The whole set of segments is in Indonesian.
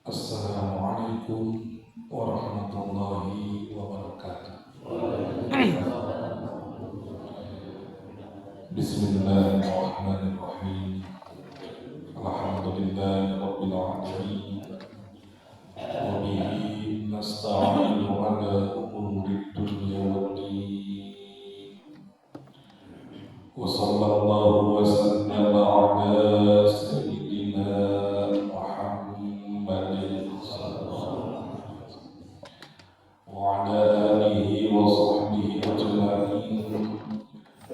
Assalamualaikum warahmatullahi wabarakatuh. Bismillahirrahmanirrahim. Alhamdulillahi rabbil alamin. Wa bihi nasta'inu ala umuri dunya waddin. Wa sallallahu wa sallama ala sayyidina Muhammadin wa ala alihi wa sahbihi ajma'in.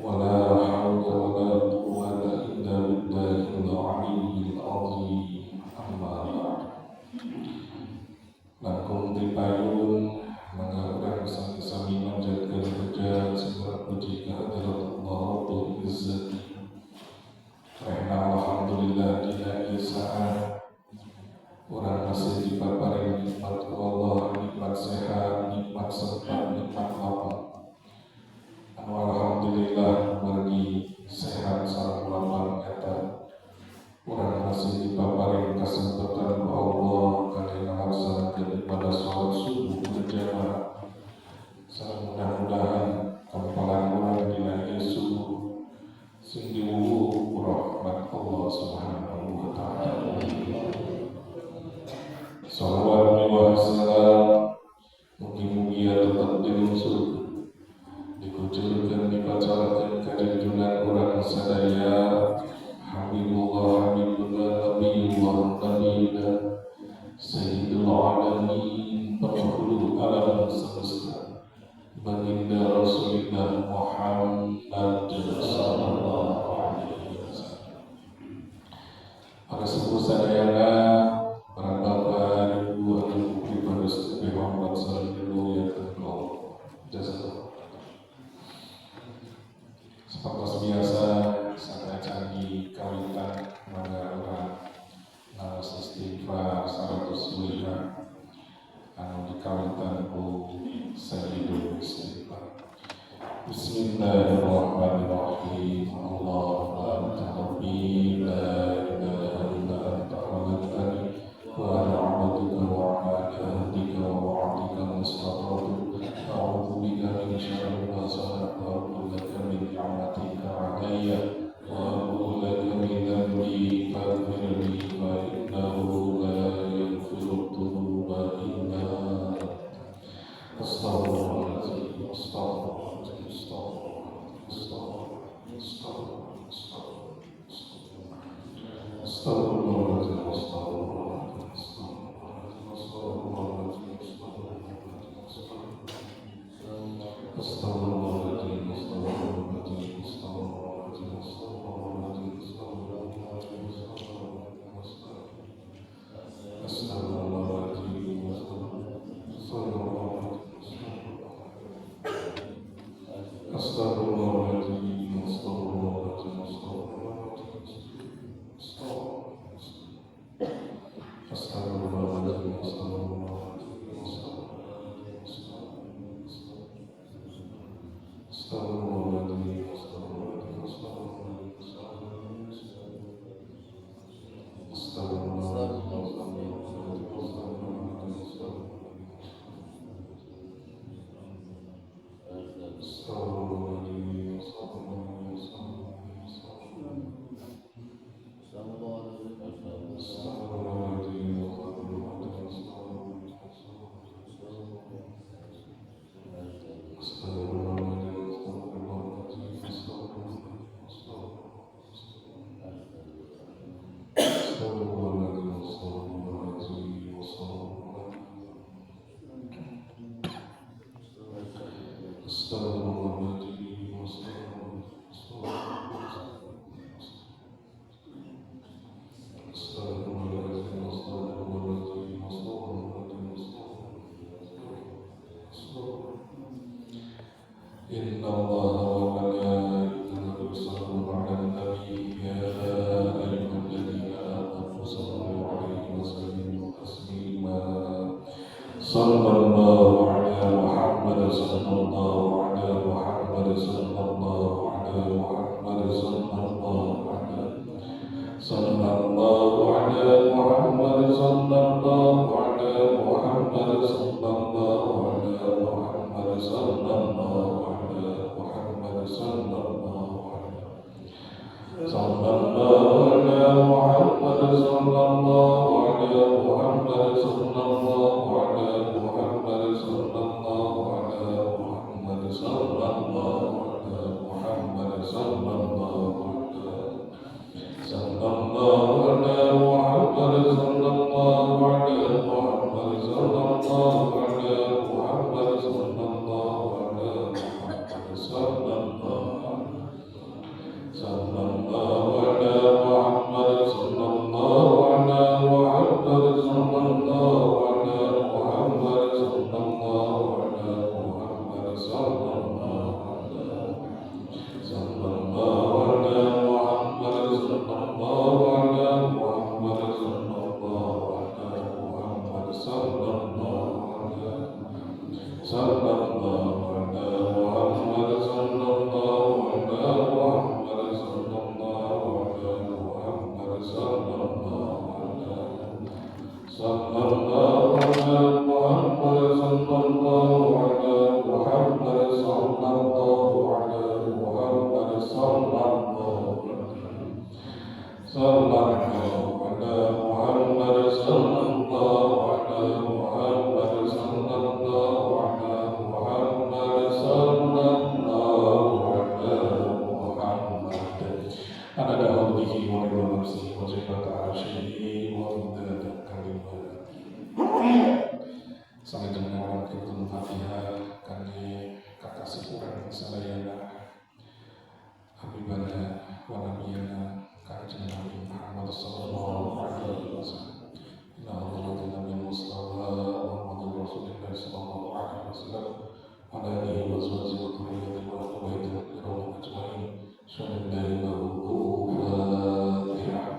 Wa la hawla wa la quwwata illa billahil aliyyil azim. Amma ba'd. Langkung tripayun mangga sami-sami manjatkeun puja sembah puji kehadirat Allah Rabbul Izzati. Rehna alhamdulillah dina isa'a urang masih dipaparing nikmat Allah, nikmat sehat, nikmat sempat, nikmat lapang. Anu alhamdulillah margi sehat sareng lapang eta urang masih dipaparing kasempatan ku Allah kangge ngalaksanakeun ibadah salat subuh berjamaah. Sareng mudah-mudahan kampalan urang dina ieu subuh sing diwuwu ku rahmat Allah Subhanahu wa taala. Shalawat wa salam mugi-mugi tetep dilunsur dikucurkeun dipacarakeun ka junjungan urang sadaya Habibullah Nabiyullah Sayyidul Alamin penghulu alam semesta baginda Rasulullah Muhammad sallallahu alaihi wasallam. Para sepuh sadayana, para bapak, ibu, anak pribadi Muhammad sallallahu alaihi wasallam. Jazakallah. Seperti biasa, saya canggih kawitan mangga urang ngaos istighfar 100 wira anu dikawitan ku Sayyidul Istighfar. Bismillahirrahmanirrahim. Allahu Rabbi la ilaha illa anta khalaqtani wa ana 'abduka wa ala ahdika wa wa'dika mustata'tu. A'udzu bika min syarri ma sana'tu wa a'udzu laka min ni'matika 'alayya wa a'udzu laka min dhanbi faghfirli fa innahu la yaghfiru dhunuba illa anta. Astaghfirullahaladzim, astaghfirullahaladzim, astaghfirullahaladzim, astaghfirullahaladzim, astaghfirullahaladzim, sallallahu ala Muhammad sallallahu ala Muhammad sallallahu Sampai dengan Al Fatihah kami kakasih kurang sadayana Habibana wa nabiyana kanjeng Nabi Muhammad sallallahu alaihi wasallam. Inna Alhamdulillah Nabi Mustafa Muhammad Rasulullah sallallahu alaihi wasallam wa ala alihi wa sahbihi wa dhurriyyatihi wa ahlihi wa ajma'in. Sallallahu Fatihah.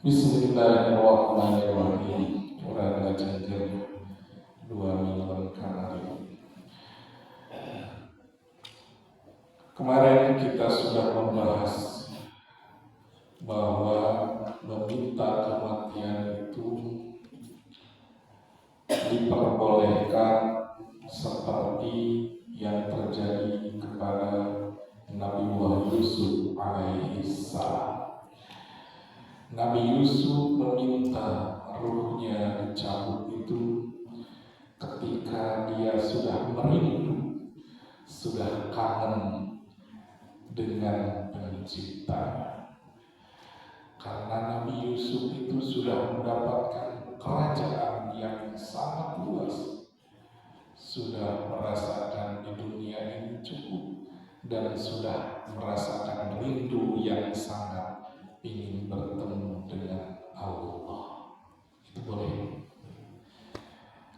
Bismillahirrahmanirrahim. Orang ngajengkeun 2 minggu kamari. Kemarin kita sudah membahas bahwa meminta kematian itu diperbolehkan seperti yang terjadi kepada Nabiullah Yusuf alaihi salam. Nabi Yusuf meminta ruhnya dicabut itu ketika dia sudah merindu, sudah kangen dengan penciptanya. Karena Nabi Yusuf itu sudah mendapatkan kerajaan yang sangat luas, sudah merasakan di dunia ini cukup, dan sudah merasakan rindu yang sangat ingin bertemu dengan Allah. Itu boleh.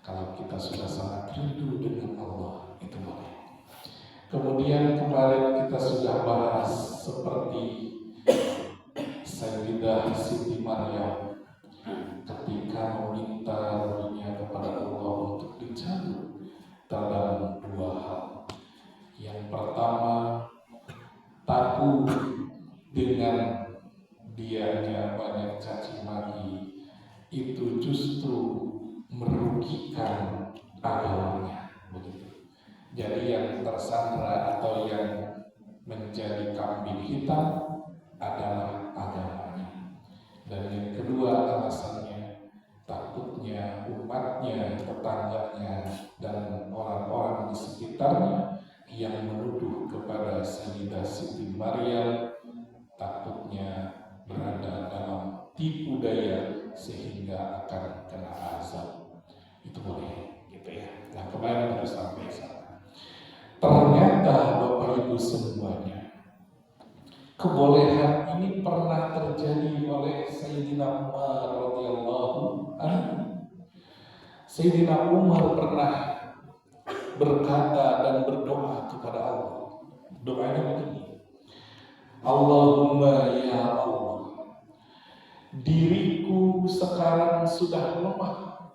Kalau kita sudah sangat rindu dengan Allah, itu boleh. Kemudian kemarin kita sudah bahas seperti Sayyidah Siti Maryam ketika meminta ruhnya kepada Allah untuk dicabut dalam 2 hal. Yang pertama, takut dengan dianya banyak caci maki itu justru merugikan agamanya. Begitu. Jadi yang tersandra atau yang menjadi kambing hitam adalah agamanya. Dan yang kedua alasannya, takutnya umatnya, tetangganya, dan orang-orang di sekitarnya yang menuduh kepada Sayyidah Siti Maryam, takutnya berada dalam tipu daya sehingga akan kena azab. Itu boleh, gitu ya. Nah, kemarin harus sampai sana. Ternyata Bapak Ibu semuanya, kebolehan ini pernah terjadi oleh Sayyidina Umar radhiyallahu anhu. Sayyidina Umar pernah berkata dan berdoa kepada Allah. Doanya begini, Allahumma ya Allah, diriku sekarang sudah lemah,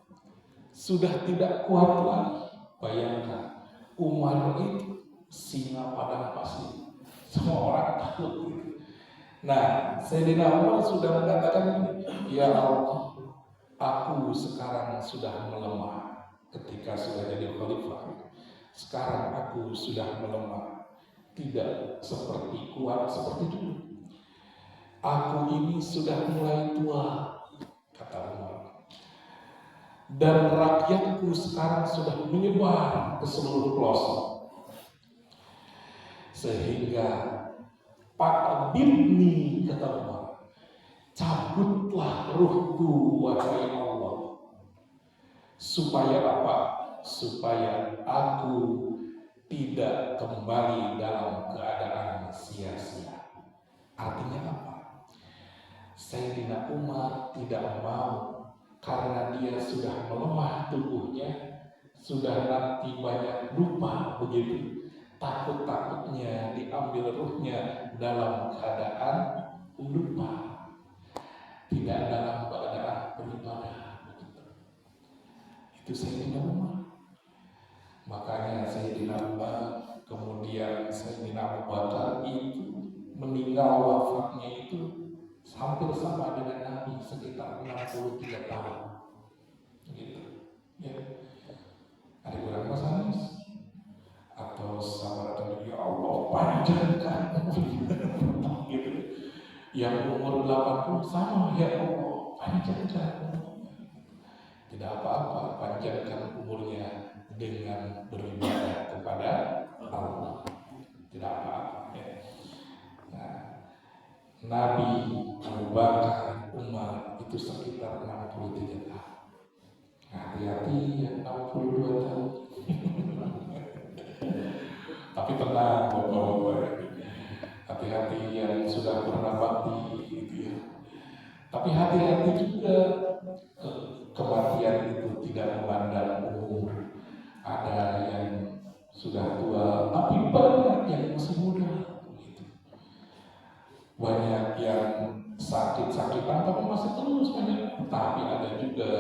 sudah tidak kuat lagi. Bayangkan, Umar itu singa padang pasir, semua orang takut. Nah, Sayyidina Umar sudah mengatakan ini, ya Allah, aku sekarang sudah melemah ketika sudah jadi khalifah. Sekarang aku sudah melemah, tidak seperti kuat seperti dulu. Aku ini sudah mulai tua, kata Umar. Dan rakyatku sekarang sudah menyebar ke seluruh pelosok. Sehingga Pak Birni, kata Umar, cabutlah ruhku wahai Allah. Supaya apa? Supaya aku tidak kembali dalam keadaan sia-sia. Artinya apa? Sayyidina Umar tidak mau, karena dia sudah melemah tubuhnya, sudah nanti banyak lupa begitu. Takut-takutnya diambil ruhnya dalam keadaan lupa, tidak dalam keadaan beribadah begitu. Itu Sayyidina Umar. Makanya Sayyidina Umar, kemudian Sayyidina Abu Bakar itu meninggal wafatnya itu hampir sama dengan Nabi, sekitar 63 tahun. Gitu. Ya. Ada kurang masalah? Atau sama atau ya Allah panjangkan gitu. Yang umur 80 sama, ya Allah panjangkan. Tidak apa-apa, panjangkan umurnya dengan beribadah kepada Allah. Tidak apa-apa ya. Nah, Nabi, Abu Bakar, Umar itu sekitar 63 tahun. Hati-hati yang 62 tahun. Tapi tenang Bapak-bapak, hati-hati yang sudah pernah bakti gitu ya. Tapi hati-hati juga, kematian itu tidak memandang umur. Ada yang sudah tua, tapi banyak yang masih muda. Gitu. Banyak yang sakit-sakitan tapi masih terus banyak. Tapi ada juga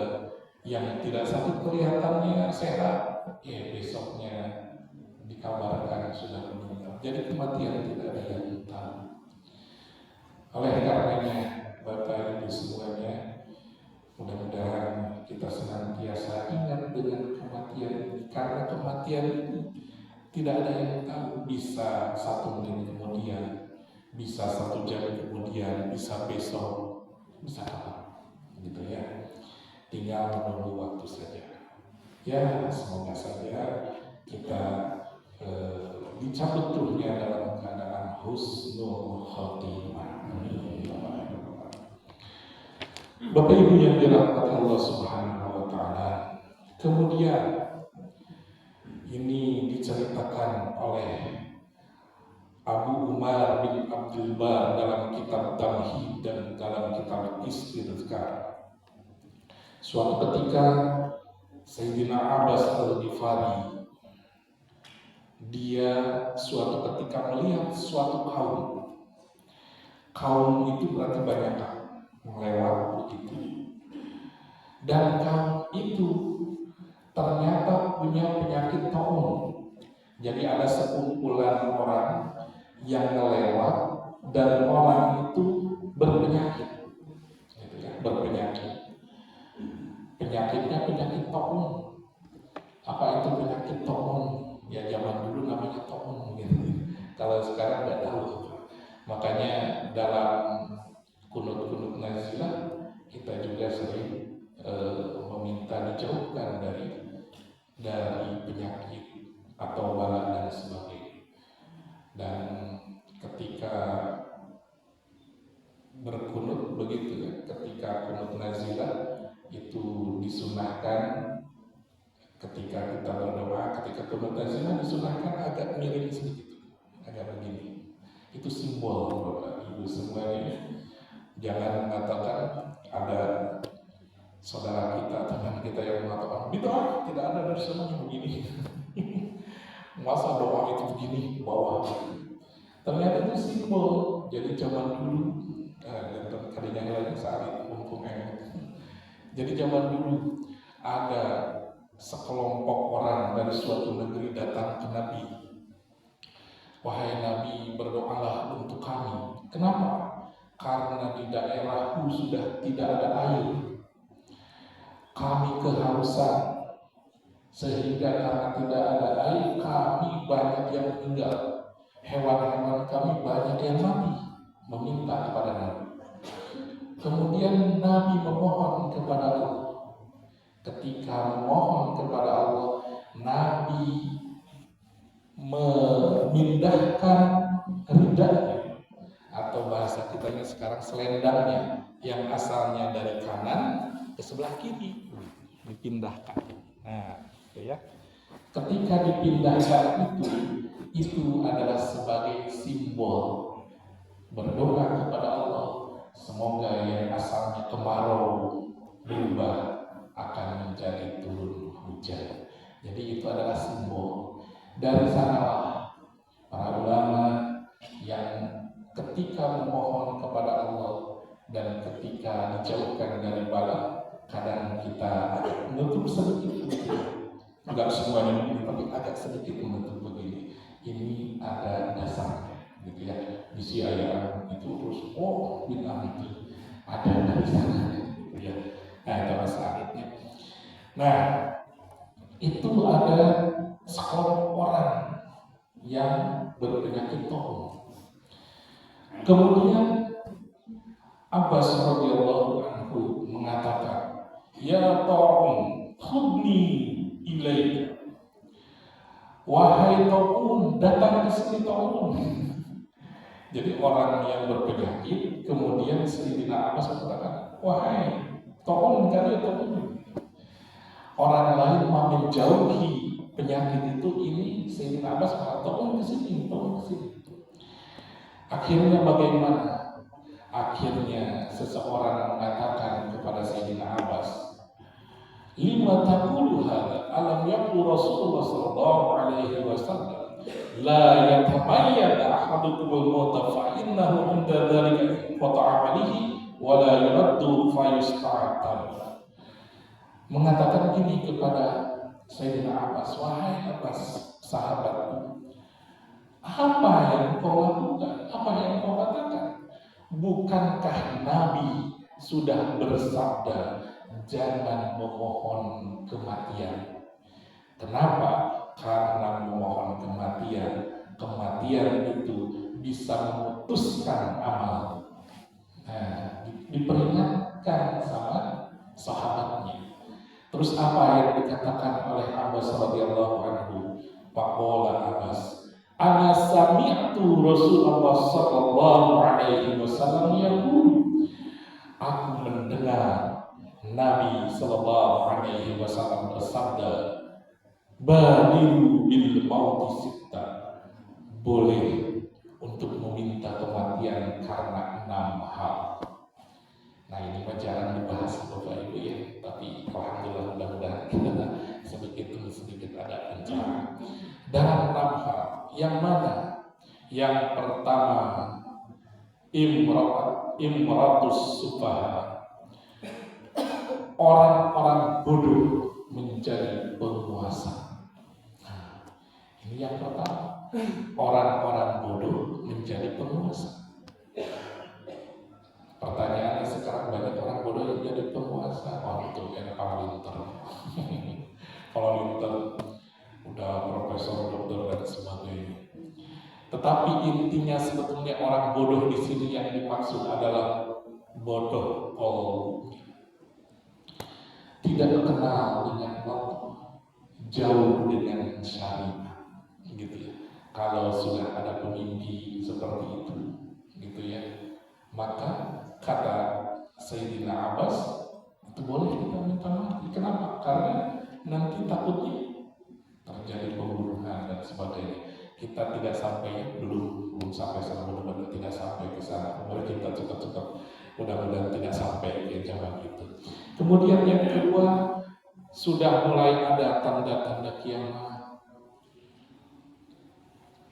yang tidak sakit, kelihatannya sehat, ya besoknya dikabarkan sudah meninggal. Jadi kematian tidak ada yang tahu. Oleh karenanya, Bapak Ibu semuanya, mudah-mudahan kita senantiasa ingat dengan kematian ini, karena kematian itu tidak ada yang tahu. Bisa 1 menit kemudian, bisa 1 jam kemudian, bisa besok, bisa kapan, gitu ya. Tinggal menunggu waktu saja. Ya, semoga saja kita dicabut ruhnya dalam keadaan husnul khotimah. Bapak Ibu yang dirahmati Allah Subhanahu wa taala. Kemudian ini diceritakan oleh Abu Umar bin Abdul Bar dalam kitab Tamhid dan dalam kitab Istidhkar. Suatu ketika Sayyidina Abbas al-Ghifari, dia suatu ketika melihat suatu kaum itu berarti banyak melewat begitu, dan kaum itu ternyata punya penyakit taun. Jadi ada sekumpulan orang yang melewat dan orang itu berpenyakit, gitu ya, berpenyakit. penyakitnya penyakit taun. Apa itu penyakit taun? Ya zaman dulu namanya taun gitu. Kalau sekarang nggak tahu. Makanya dalam kunut-kunut nazilah kita juga sering meminta dijauhkan dari penyakit atau bala dan sebagainya. Dan ketika berkunut begitu ya, ketika kunut nazilah itu disunahkan ketika kita berdoa, ketika kunut nazilah disunahkan agak miring sedikit, agak begini. Itu simbol Bapak Ibu semuanya. Jangan mengatakan ada saudara kita, teman kita yang mengatakan bid'ah, tidak ada dari sana yang begini. Masa doa itu begini bawah. Ternyata itu simbol. Jadi zaman dulu, dan kalinya lagi saat itu mumpung jadi zaman dulu ada sekelompok orang dari suatu negeri datang ke Nabi. Wahai Nabi, berdoalah untuk kami. Kenapa? Karena di daerahku sudah tidak ada air. Kami kehausan, sehingga karena tidak ada air, kami banyak yang meninggal. Hewan-hewan kami banyak yang mati. Meminta kepada Nabi. Kemudian Nabi memohon kepada Allah. Ketika memohon kepada Allah, Nabi memindahkan ridanya, atau bahasa kitanya sekarang selendangnya, yang asalnya dari kanan ke sebelah kiri, dipindahkan. Nah, ya. Ketika dipindahkan itu adalah sebagai simbol berdoa kepada Allah, semoga yang asalnya kemarau berubah akan menjadi turun hujan. Jadi itu adalah simbol. Dari sanalah para ulama yang ketika memohon kepada Allah dan ketika dijauhkan dari bala, kadang kita menutup sedikit, enggak semuanya tapi agak sedikit menutup begini. Ini ada dasarnya, gitu ya. Bisi ayat itu terus bid'ah itu ada dari sana, gitu ya. Nah, itu masalahnya. Nah, itu ada sekelompok orang yang berpenyakit taun. Kemudian Abbas radhiyallahu anhu mengatakan, ya taun, khudni ilaika. Wahai taun, datang ke sini taun. Jadi orang yang berpenyakit, kemudian Sayyidina Abbas mengatakan, wahai taun, mencari taun. Orang lain mau menjauhi penyakit itu, ini Sayyidina Abbas mengatakan, taun ke sini, taun ke sini. Akhirnya bagaimana? Akhirnya seseorang mengatakan kepada Sayyidina Abbas, lima taqulu hadza alam yaqul Rasulullah sallallahu alaihi wasallam la yatamayyad ahadukum al-maut fa innahu inda dzalika qata'a amalihi wa la yuraddu fa yusta'tab. Mengatakan gini kepada Sayyidina Abbas, wahai Abbas sahabatku, apa yang kau lakukan? Apa yang kau katakan? Bukankah Nabi sudah bersabda, jangan memohon kematian? Kenapa? Karena memohon kematian itu bisa memutuskan amal. Nah, diperingatkan sama sahabatnya. Terus apa yang dikatakan oleh Abbas radhiyallahu anhu? Faqala Abbas, ana sami'tu Rasulullah sallallahu alaihi wasallam yaqul, aku mendengar Nabi sallallahu alaihi wasallam bersabda, badiru bil mauti sitta, boleh untuk meminta kematian karena 6 hal. Nah, ini mah jarang dibahas Bapak Ibu ya, tapi alhamdulillah mudah-mudahan kita sedikit ada pencerahan. Dalam 6 hal, yang mana? Yang pertama, imratus sufaha, orang-orang bodoh menjadi penguasa. Nah, ini yang pertama, orang-orang bodoh menjadi penguasa. Pertanyaannya sekarang banyak orang bodoh yang jadi penguasa. Itu yang Halilintar. Kalau Lintar udah profesor, dokter dan sebagainya. Tetapi intinya sebetulnya orang bodoh di sini yang dimaksud adalah bodoh kolbu, tidak kenal dengan Allah, jauh dengan syariat, gitu ya. Kalau sudah ada pemimpi seperti itu, gitu ya, maka kata Sayyidina Abbas, itu boleh kita minta mati. Kenapa? Karena nanti takutnya terjadi pembunuhan dan sebagainya. Kita tidak sampai, belum sampai sana, mudah-mudahan tidak sampai ke sana. Mari kita cepat-cepat, mudah-mudahan tidak sampai ke zaman itu. Kemudian yang kedua, sudah mulai ada tanda-tanda kiamat.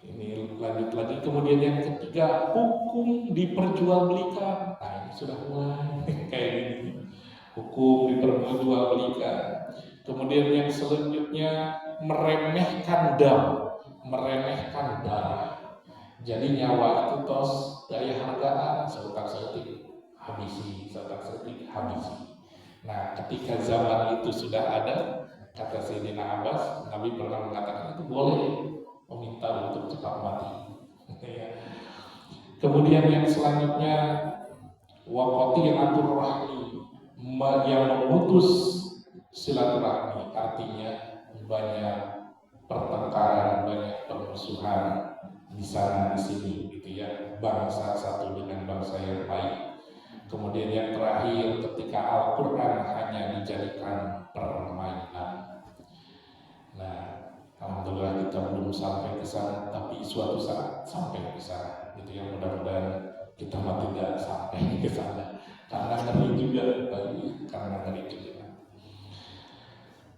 Ini lanjut lagi. Kemudian yang ketiga, hukum diperjualbelikan. Nah, ini sudah mulai kayak gini. Hukum diperjualbelikan. Kemudian yang selanjutnya, meremehkan meremehkan darah. Jadi nyawa itu tos daya hargaan, seutak-seutik habisi, seutak-seutik habisi. Nah, ketika zaman itu sudah ada, kata Sayyidina Abbas, Nabi pernah mengatakan itu boleh meminta untuk cepat mati. Kemudian yang selanjutnya, waqati'atur rahmi, yang memutus silaturahmi, artinya banyak pertengkaran, banyak permusuhan di sana di sini, gitu ya. Bangsa satu dengan bangsa yang lain. Kemudian yang terakhir, ketika Al-Quran hanya dijadikan permainan. Nah, alhamdulillah kita belum sampai ke sana, tapi suatu saat sampai ke sana, gitu ya. Mudah-mudahan kita tidak sampai ke sana, karena ngeri juga, karena ngeri juga.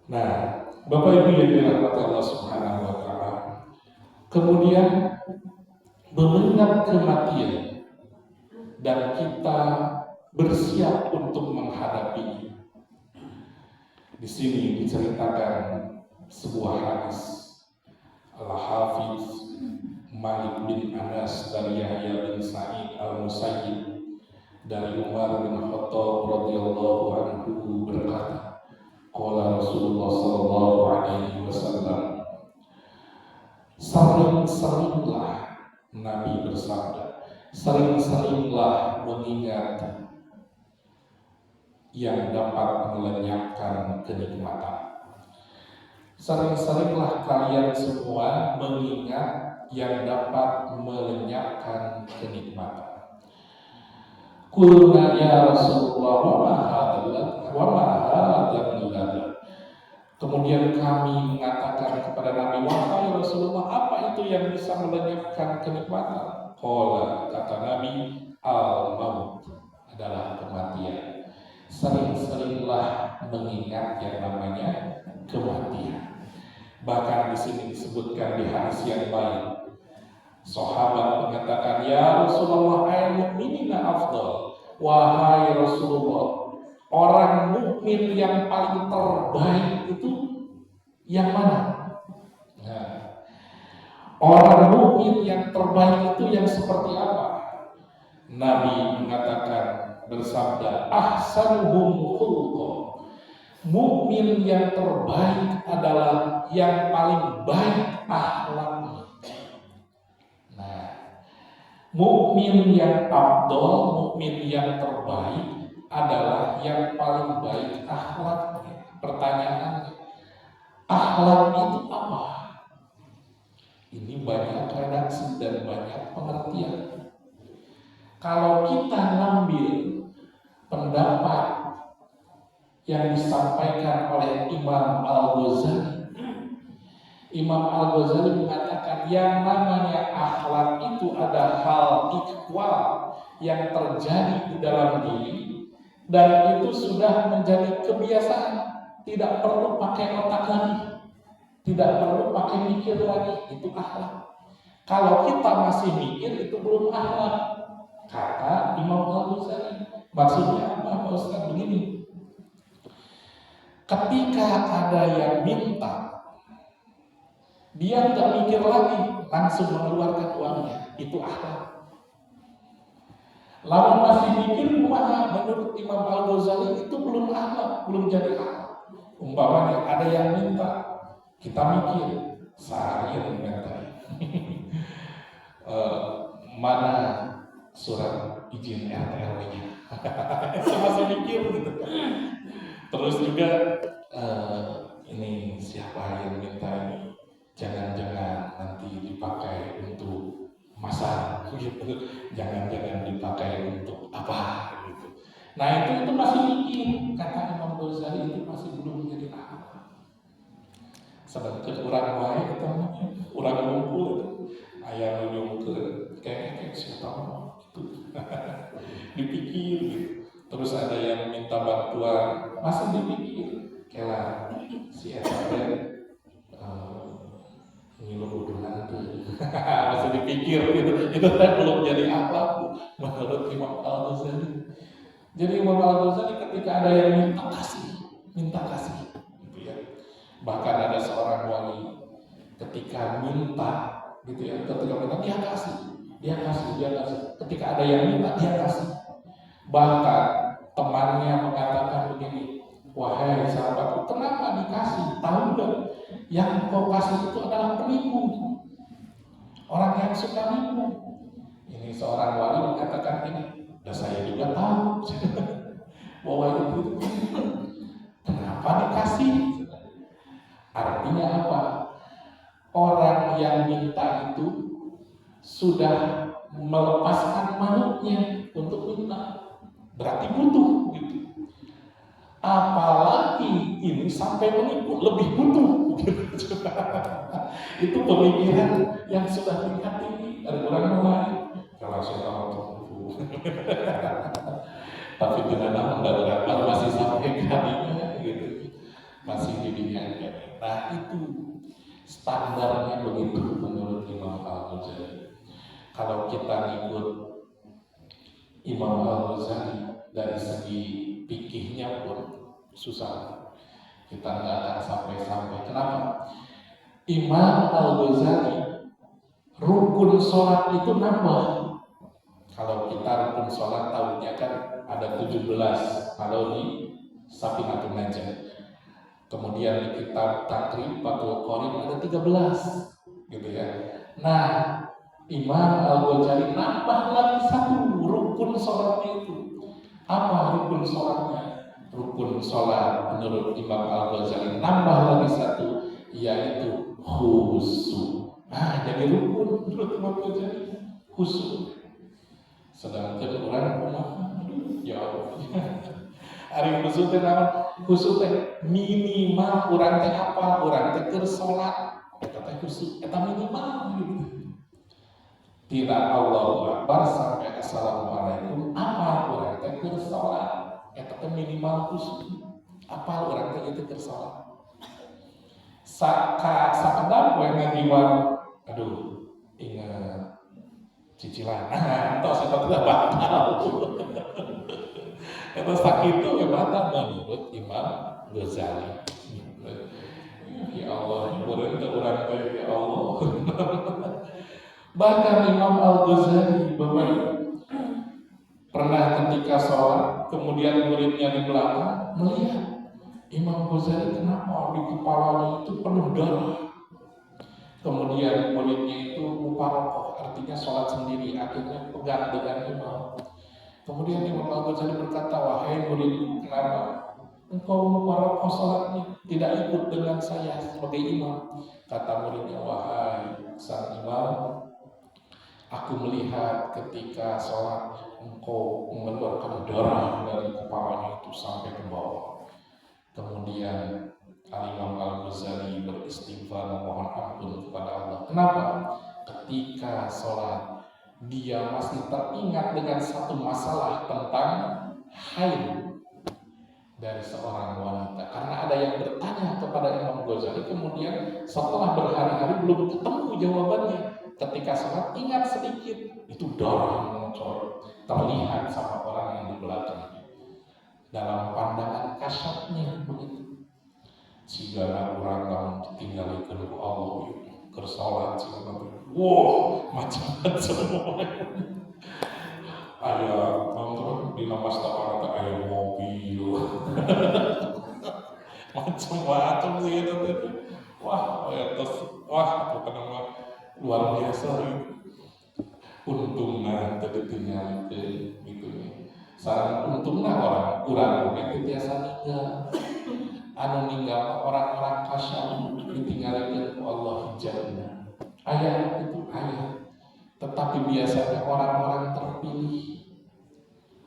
Nah, Bapak Ibu yang dirahmati Allah Subhanahu wa Ta'ala, kemudian mengingat kematian dan kita bersiap untuk menghadapinya. Di sini diceritakan sebuah hadis Al-Hafiz Malik bin Anas dari Yahya bin Sa'id Al-Musayyib dari Umar bin Khattab radhiyallahu anhu berkata, qala Rasulullah sallallahu alaihi wasallam, sering-seringlah, Nabi bersabda, sering-seringlah mengingat yang dapat melenyapkan kenikmatan. Sering-seringlah kalian semua mengingat yang dapat melenyapkan kenikmatan. Qulna ya Rasulullah wa ma hadzal ladz. Kemudian kami mengatakan kepada Nabi, wahai Rasulullah, apa itu yang bisa melenyapkan kenikmatan? Qala, kata Nabi, al-maut, adalah kematian. Sering-seringlah mengingat yang namanya kematian. Bahkan di sini disebutkan di hadis yang lain, sahabat mengatakan, ya Rasulullah, al-mu'minina afdal. Wahai Rasulullah, orang mukmin yang paling terbaik itu yang mana? Nah, orang mukmin yang terbaik itu yang seperti apa? Nabi mengatakan, bersabda, ahsanuhum khuluqa. Mukmin yang terbaik adalah yang paling baik akhlaknya. Nah, mukmin yang afdal, mukmin yang terbaik adalah yang paling baik akhlaknya. Pertanyaannya, akhlak itu apa? Ini banyak redaksi dan banyak pengertian. Kalau kita ngambil pendapat yang disampaikan oleh Imam Al-Ghazali, Imam Al-Ghazali mengatakan yang namanya akhlak itu ada hal ikhwal yang terjadi di dalam diri, dan itu sudah menjadi kebiasaan, tidak perlu pakai otak lagi, tidak perlu pakai mikir lagi, itu akhlak. Kalau kita masih mikir, itu belum akhlak, kata Imam Al-Ghazali. Maksudnya apa, Pak Ustaz? Begini, ketika ada yang minta, dia nggak mikir lagi, langsung mengeluarkan uangnya, itu akhlak. Lamun masih mikir kumaha, menurut Imam Al-Ghazali itu belum akhlak, belum jadi akhlak. Umpamanya ada yang minta, kita mikir, saya minta mana surat izin RT RW-nya. Masih mikir gitu. Terus juga ini siapa yang minta ini, jangan-jangan nanti dipakai untuk masak gitu, jangan-jangan dipakai untuk apa gitu. Nah itu masih mikir, kata Imam Ghazali itu masih belum jadi apa. Sedangkan orang wae itu orang ngumpul ayah nyungkeun kayak siapa gitu. Dipikir gitu. Terus ada yang minta bantuan, masih dipikir kela si eta ngilu kudu nanti. Masih dipikir gitu. Itu belum jadi akhlak menurut Imam Al-Ghazali. Jadi Imam Al-Ghazali ketika ada yang minta kasih gitu ya. Bahkan ada seorang wali ketika minta gitu ya, ketika minta dia kasih. Ketika ada yang minta dia kasih. Bahkan temannya mengatakan begini, wahai sahabatku, kenapa dikasih? Tahu nggak? Yang kau kasih itu adalah penipu, orang yang suka nipu. Ini seorang wali mengatakan ini, dan saya juga tahu bahwa itu kenapa dikasih? Artinya apa? Orang yang minta itu sudah melepaskan manutnya untuk minta, berarti butuh gitu. Apalagi ini sampai menipu, lebih butuh gitu. Itu pemikiran yang sudah tingkat tinggi dari orang lain. Kalau saya tahu tapi dengan orang masih sampai kadinya gitu, masih didinyakan. Nah itu standarnya begitu menurut Imam Al-Ghazali. Kalau kita ngikut Imam Al-Ghazali dari segi fikihnya pun susah, kita nggak akan sampai. Kenapa? Imam Al-Ghazali rukun sholat itu nambah. Kalau kita rukun sholat tahunya kan ada 17, kalau di Safinatun Najah. Kemudian di kitab Takrib Fathul Qorib ada 13 gitu ya. Nah Imam Al-Ghazali nambah lagi satu rukun sholatnya itu. Apa rukun sholatnya? Rukun sholat menurut Imam Al-Ghazali nambah lagi satu, yaitu khusyuk. Nah jadi rukun menurut Imam Al-Ghazali khusyuk. Sedangkan orang ya hari khusyuk teh khusyuk teh minimal orang teh apa? Orang teh keur sholat eta khusyuk eta minimal gitu. Tidak Allahu Akbar sampai Assalamualaikum apa orang teh keur sholat eta minimal khusyuk. Apa orang teh itu keur sholat. Sakadang we ngajiwan aduh ingat cicilan. Tos eta teh batal. Eta sakit itu batal menurut Imam Ghazali. Ya Allah, murid orang teh ya Allah. Bahkan Imam Al-Ghazali pernah ketika sholat, kemudian muridnya di belakang melihat Imam Ghazali kenapa di kepalanya itu penuh darah. Kemudian muridnya itu muparokoh, artinya sholat sendiri, akhirnya pegang dengan imam. Kemudian Imam Al-Ghazali berkata, wahai muridku, kenapa engkau muparokoh sholatnya, tidak ikut dengan saya sebagai imam? Kata muridnya, wahai sang imam, aku melihat ketika sholat engkau mengeluarkan darah dari kepalanya itu sampai ke bawah. Kemudian Imam Al-Ghazali beristighfar memohon ampun kepada Allah. Kenapa? Ketika sholat dia masih teringat dengan satu masalah tentang haid dari seorang wanita. Karena ada yang bertanya kepada Imam Ghazali, kemudian setelah berhari-hari belum ketemu jawabannya. Ketika sholat ingat sedikit, itu darah muncul terlihat sama orang yang di belakangnya. Dalam pandangan kasatnya begitu. Jika orang lamun ditinggalikeun ku Allah keur salat wow macam-macam ayah nonton di nama Staparata ayah mobil macam-macam sih itu. Wah, terus wah bukan nama luar biasa gitu. Untungnya tadi tinggal ke gitu nih. Sarang untungnya orang itu biasa ninggal. Anu ninggal orang-orang kasyam ditinggalkan Allah hijabnya. Ayah itu ayah. Tetapi biasanya orang-orang terpilih.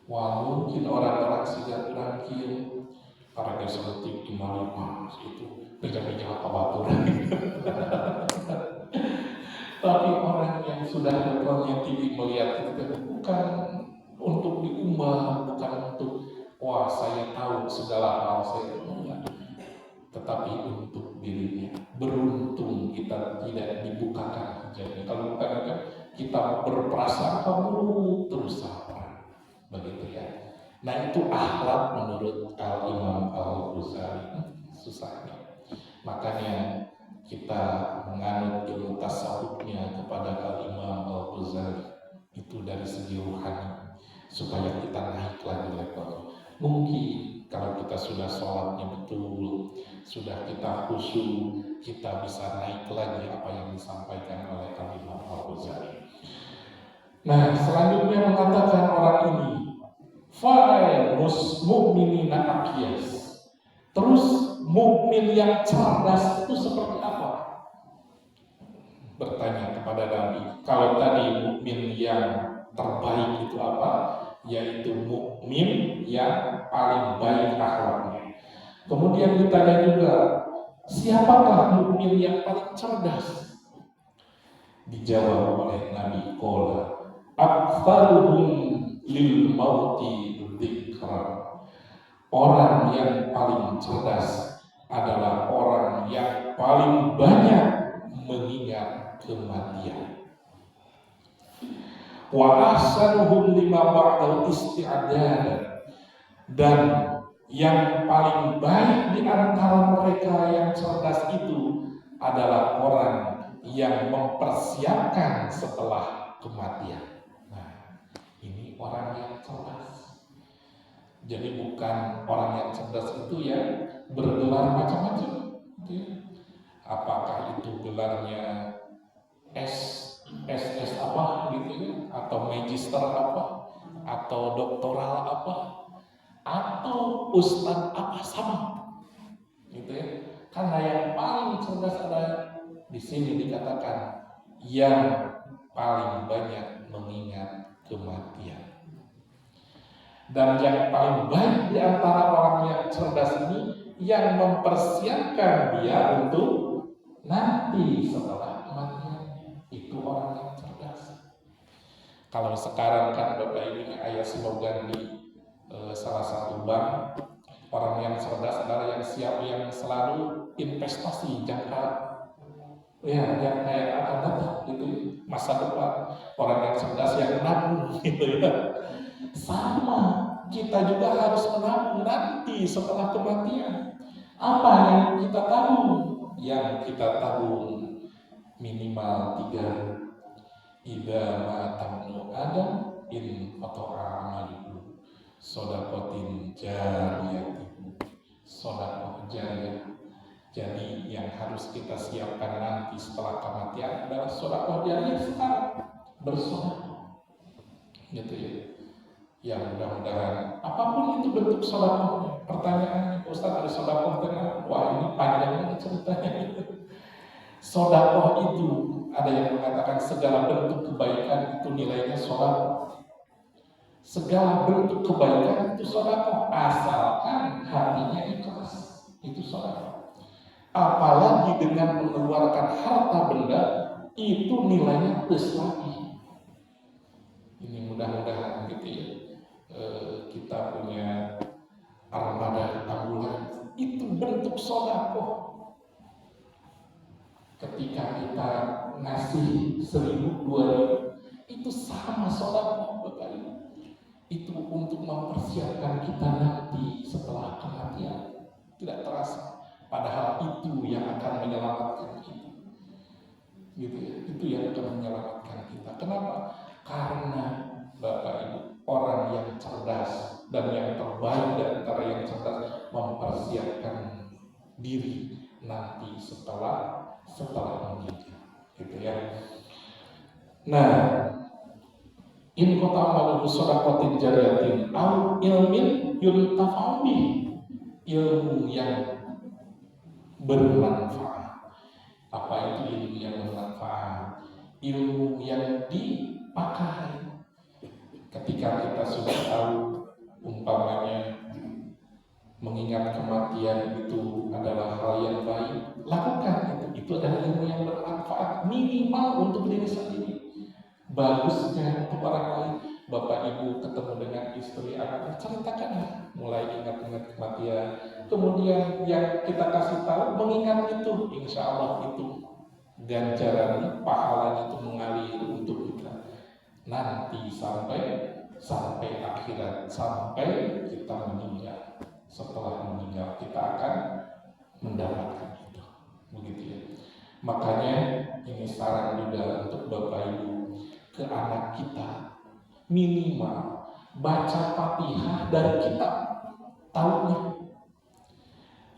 Wah mungkin orang-orang sigat rangkil para desertik di Malima itu peja-peja kabaturan. Tapi orang yang sudah levelnya tinggi melihat itu bukan untuk diumbar, bukan untuk wah saya tahu segala hal saya enggak, tetapi untuk dirinya. Beruntung kita tidak dibukakan hijabnya. Kalau bukan kita berprasangka buruk terus apa begitu ya. Nah itu akhlak menurut Al-Imam Al-Ghazali. Susahnya. Makanya kita menganut ilmu tasawufnya kepada Al-Imam Al-Ghazali itu dari segi rohani supaya kita naik lagi levelnya. Mungkin kalau kita sudah sholatnya betul, sudah kita khusyuk, kita bisa naik lagi apa yang disampaikan oleh Al-Imam Al-Ghazali. Nah, selanjutnya mengatakan orang ini fa'al mu'minina aqyas. Terus mukmin yang cerdas itu seperti apa? Bertanya kepada Nabi. Kalau tadi mukmin yang terbaik itu apa? Yaitu mukmin yang paling baik akhlaknya. Kemudian ditanya juga, siapakah mukmin yang paling cerdas? Dijawab oleh Nabi qala aktsaruhum lil mauti dzikra. Orang yang paling cerdas adalah orang yang paling banyak mengingat kematian. Wa ahsanuhum lima ba'dal isti'adan. Dan yang paling baik di antara mereka yang cerdas itu adalah orang yang mempersiapkan setelah kematian. Nah, ini orang yang cerdas. Jadi bukan orang yang cerdas itu ya bergelar macam-macam. Apakah itu gelarnya SS apa gitu ya, atau magister apa, atau doktoral apa, atau ustadz apa sama, gitu ya. Karena yang paling cerdas adalah di sini dikatakan yang paling banyak mengingat kematian. Dan yang paling baik di antara orang yang cerdas ini yang mempersiapkan dia untuk nanti setelah kematiannya. Itu orang yang cerdas. Kalau sekarang kan Bapak ini ayah slogan di salah satu bank, orang yang cerdas adalah yang siap, yang selalu investasi jangka yang akan datang gitu, masa depan. Orang yang cerdas yang menabung gitu ya. Sama, kita juga harus menabung nanti setelah kematian. Apa yang kita tabung? Yang kita tabung minimal 3. Idza matamnu adam in qata'a amaluhu shadaqatin jariyatin. Sedekah jariyah. Jadi yang harus kita siapkan nanti setelah kematian adalah sedekah jariyah sekarang. Bersedekah. Gitu ya. Yang mudah-mudahan apapun itu bentuk sedekahnya. Pertanyaannya, Ustaz, ada sedekah dengan wah ini panjang banget ceritanya. Sedekah itu ada yang mengatakan segala bentuk kebaikan itu nilainya sedekah. Segala bentuk kebaikan itu sedekah asalkan hatinya ikhlas. Itu sedekah. Apalagi dengan mengeluarkan harta benda itu nilainya plus lagi. Ini mudah-mudahan gitu ya. Kita punya armada ambulans itu bentuk sedekah. Ketika kita ngasih 1.000, 2.000 itu sama sedekah Bapak Ibu. Itu untuk mempersiapkan kita nanti setelah kematian. Tidak terasa, padahal itu yang akan menyelamatkan kita. Gitu ya, itu yang akan menyelamatkan kita. Kenapa? Karena Bapak Ibu, orang yang cerdas dan yang terbaik dari antara yang cerdas mempersiapkan diri nanti setelah meninggal, gitu ya. Nah, in kota amaluhu shadaqatin jariyatin au ilmin yuntafa'u bih, ilmu yang bermanfaat. Apa itu ilmu yang bermanfaat? Ilmu yang dipakai. Ketika kita sudah tahu umpamanya mengingat kematian itu adalah hal yang baik, lakukan itu. Itu adalah ilmu yang bermanfaat minimal untuk diri sendiri. Bagusnya untuk orang lain. Bapak ibu ketemu dengan istri anaknya, ceritakanlah, mulai ingat-ingat kematian. Kemudian yang kita kasih tahu mengingat itu, insya Allah itu ganjaran pahalanya itu mengalir untuk kita nanti sampai akhirat, sampai kita meninggal. Setelah meninggal kita akan mendapatkan itu, begitu ya. Makanya ini saran juga untuk bapak ibu ke anak kita, minimal baca Fatihah dari kitab, tahunya.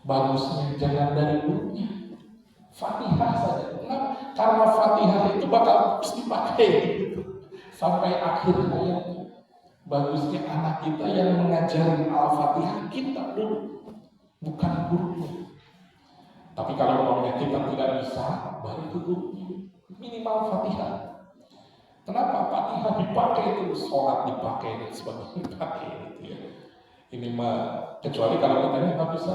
Bagusnya jangan dari bukunya, Fatihah saja. Nah, karena Fatihah itu bakal terus dipakai sampai akhir hayatnya. Bagusnya anak kita yang mengajari Al-Fatihah kita dulu, bukan gurunya. Tapi kalau maunya kita tidak bisa, baru ke gurunya. Minimal Fatihah. Kenapa Fatihah dipakai terus, sholat dipakai dan sebagainya dipakai gitu ya. Ini mah kecuali kalau kita nggak bisa.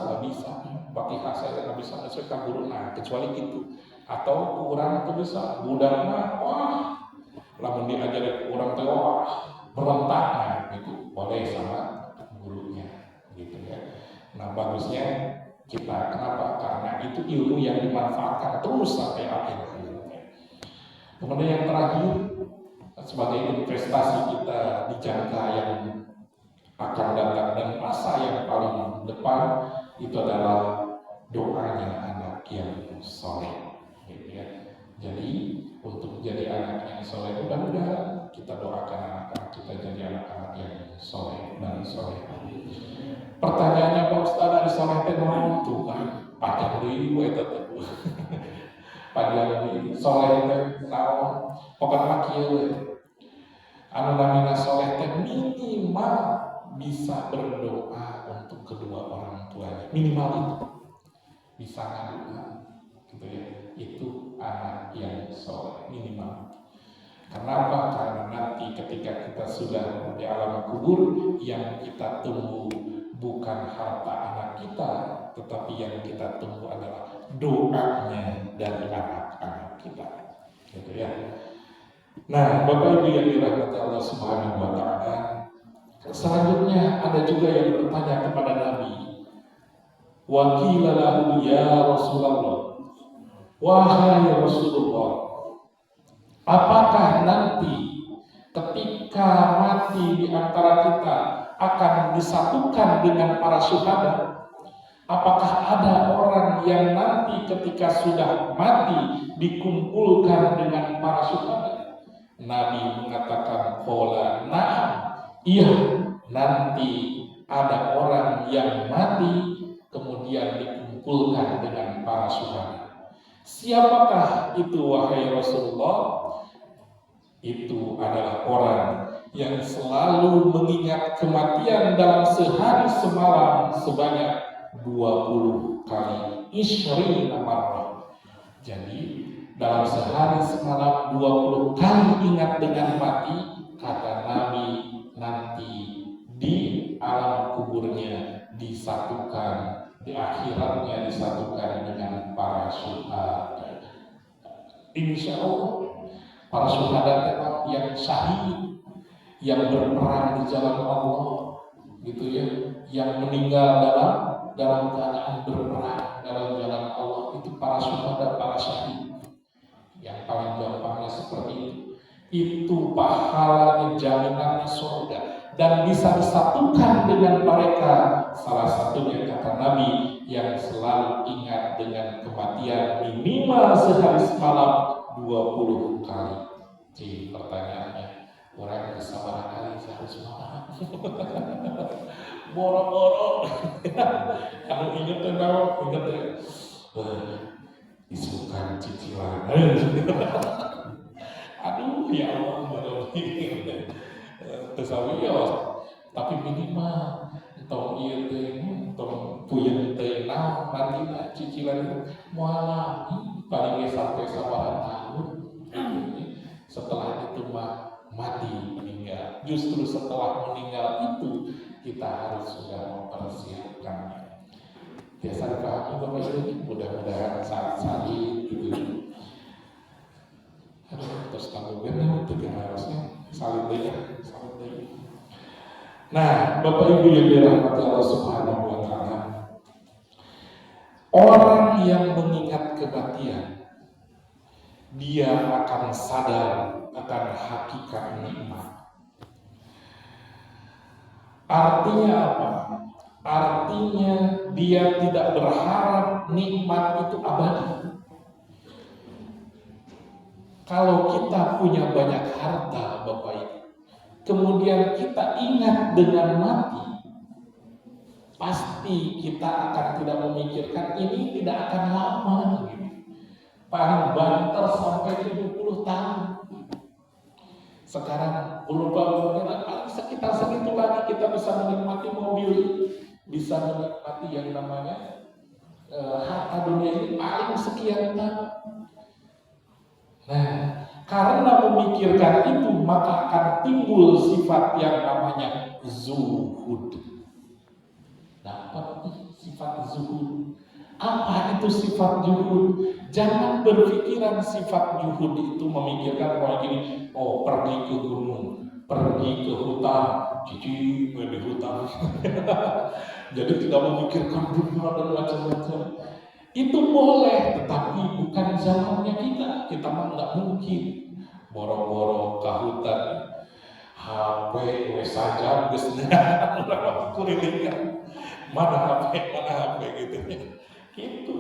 Fatihah saya nggak bisa sesuai guru, nah kecuali gitu. Atau kurang itu bisa, budak mah wah, lamun diajari kurang tuh wah berontak, nah itu boleh sama gurunya gitu ya. Nah bagusnya kita, kenapa? Karena itu ilmu yang dimanfaatkan terus sampai akhir hayatnya. Kemudian yang terakhir, sebagai investasi kita di jangka yang akan datang dan masa yang paling depan, itu adalah doanya anak yang soleh, gitu ya. Jadi untuk jadi anak yang soleh, mudah-mudahan kita doakan anak-anak kita jadi anak-anak yang soleh dan soleh. Pertanyaannya, Pak Ustaz, dari soleh itu tuh kan panjang dulu itu tuh. Panjang dulu soleh itu naon? Pokoknya kieu. Anu namina soleh teh minimal bisa berdoa untuk kedua orang tuanya, minimal itu bisa ngadoa, gitu ya. Itu anak yang soleh minimal. Karena apa? Karena nanti ketika kita sudah di alam kubur, yang kita tunggu bukan harta anak kita, tetapi yang kita tunggu adalah doanya dari anak-anak kita, gitu ya. Nah, Bapak Ibu yang dirahmati Allah Subhanahu wa Ta'ala, selanjutnya ada juga yang bertanya kepada Nabi, wa qila lahu ya Rasulullah, wahai Rasulullah, apakah nanti ketika mati di antara kita akan disatukan dengan para syuhada? Apakah ada orang yang nanti ketika sudah mati dikumpulkan dengan para syuhada? Nabi mengatakan qala na'am, iya, nanti ada orang yang mati kemudian dikumpulkan dengan para syuhada. Siapakah itu wahai Rasulullah? Itu adalah orang yang selalu mengingat kematian dalam sehari semalam sebanyak 20 kali, isyrina marrah. Jadi dalam sehari semalam 20 kali ingat dengan mati, kata Nabi, nanti di alam kuburnya disatukan, di akhiratnya disatukan dengan para syuhada. Insya Allah para syuhada yang syahid, yang berperang di jalan Allah, gitu ya, yang meninggal dalam keadaan berperang dalam jalan Allah, itu para syuhada, para syahid. Yang paling gampangnya seperti itu pahalanya, jaminannya surga dan bisa disatukan dengan mereka. Salah satunya kata Nabi yang selalu ingat dengan kematian minimal sehari semalam 20 kali. Jadi pertanyaannya, Orang bisa barangkali harus maaf. Boro-boro. Kamu inget tau, inget ya. Isukan cicilan. Aduh ya Allah, bener-bener. Tesawi ya, tapi minimal tong ieu teh tong puyeuh teh nah nanti cicilan itu moal paling ge sampai sabaraha tahun. Setelah itu mah mati meninggal. Justru setelah meninggal itu kita harus sudah mempersiapkannya. Biasa dipahami Bapak Ibu, mudah-mudahan saat gitu. Terus tanggungan itu harusnya saling daya. Nah, Bapak Ibu yang dirahmati Allah Subhanahu wa Ta'ala, orang yang mengingat kematian, dia akan sadar akan hakikat nikmat. Artinya apa? Artinya dia tidak berharap nikmat itu abadi. Kalau kita punya banyak harta, Bapak Ibu, kemudian kita ingat dengan mati, pasti kita akan tidak memikirkan ini tidak akan lama gitu. Paling banter sampai 70 tahun. Sekarang paling sekitar segitu lagi kita bisa menikmati mobil, bisa menikmati yang namanya harta dunia ini paling sekian tahun. Nah, karena memikirkan itu maka akan timbul sifat yang namanya zuhud. Dapat sifat zuhud. Apa itu sifat zuhud? Jangan berpikiran sifat zuhud itu memikirkan bahwa gini, oh pergi ke gunung, pergi ke hutan, cici di hutan. Jadi tidak memikirkan dunia dan macam-macam. Itu boleh, tetapi bukan zamannya kita. Kita mah nggak mungkin boro-boro ke hutan, HP saja, kulilingan, mana HP gitu. Itu.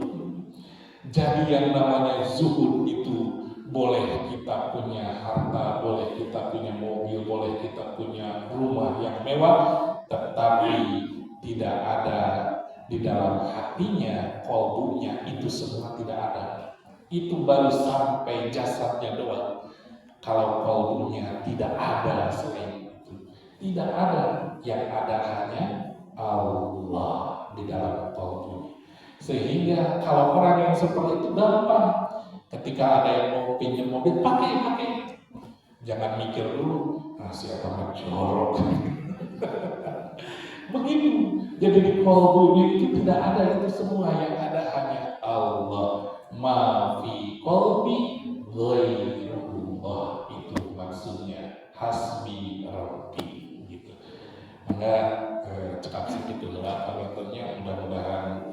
Jadi yang namanya zuhud itu boleh kita punya harta, boleh kita punya mobil, boleh kita punya rumah yang mewah, tetapi tidak ada di dalam hatinya, kolbunya, itu semua tidak ada. Itu baru sampai jasadnya doang. Kalau kolbunya tidak ada selain itu, tidak ada. Yang ada hanya Allah di dalam kolbunya. Sehingga kalau orang yang seperti itu gampang. Ketika ada yang mau pinjam mobil, pakai. Jangan mikir dulu, siapa yang jorok. Begitu. Jadi di kolbunya itu tidak ada itu semua, yang ada hanya Allah. Ma fi qalbi ghairullah, itu maksudnya hasbi rabbi gitu. Enggak cekap sedikit dulu penontonnya, mudah-mudahan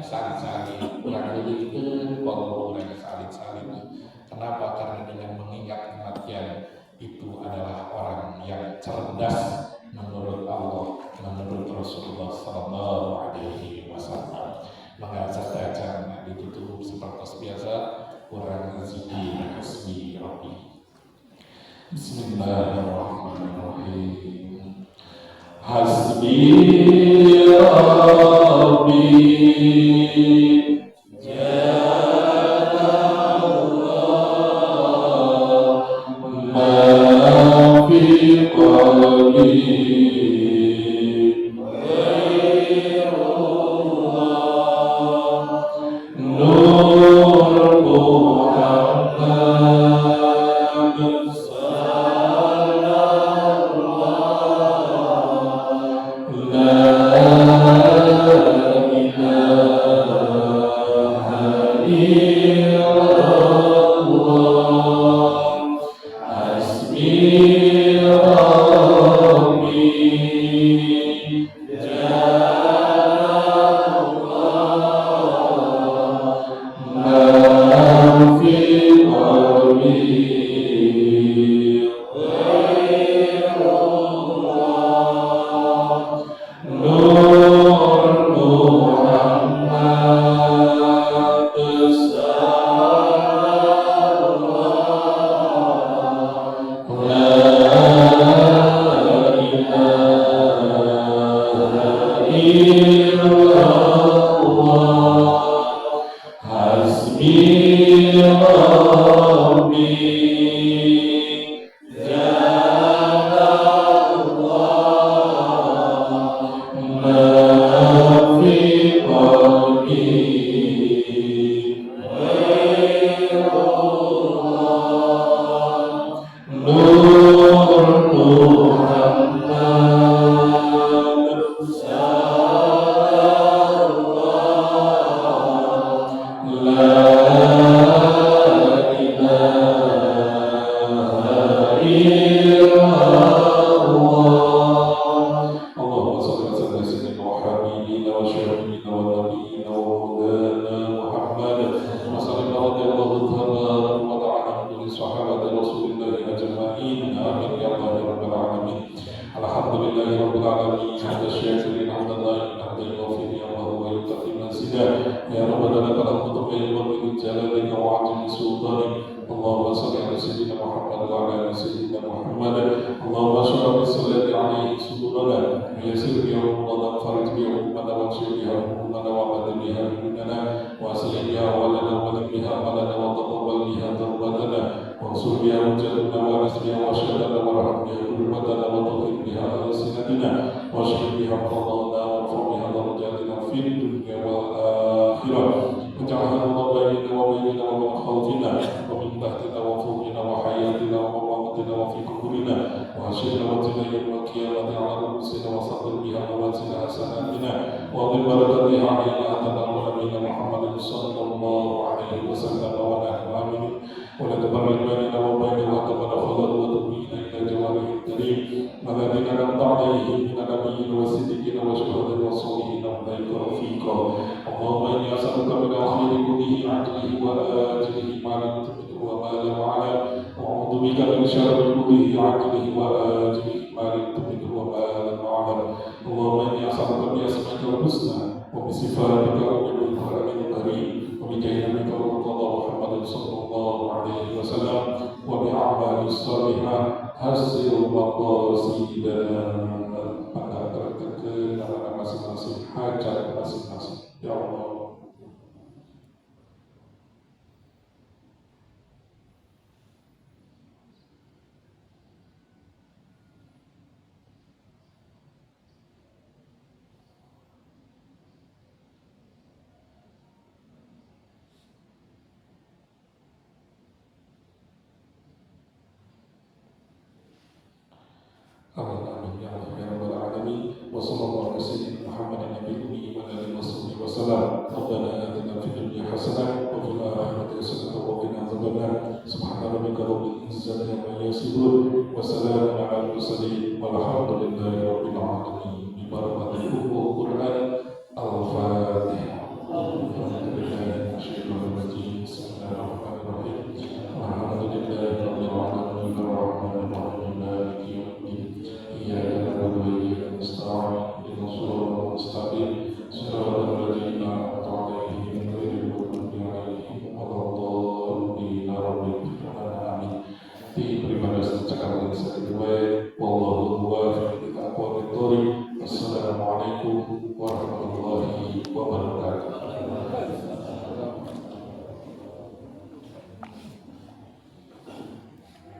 saling-saling kurang lebih itu kalau orang saling-saling. Kenapa? Karena dengan mengingat kematian itu adalah orang yang cerdas menurut Allah, menurut Rasulullah Sallallahu Alaihi Wasallam. Maka saja ditutup seperti biasa, kurang zikir hasbi rabbi. Bismillahirrahmanirrahim. Hasbi rabbi jalla ma fi qalbi. وسلام على المرسلين والحمد لله رب العالمين.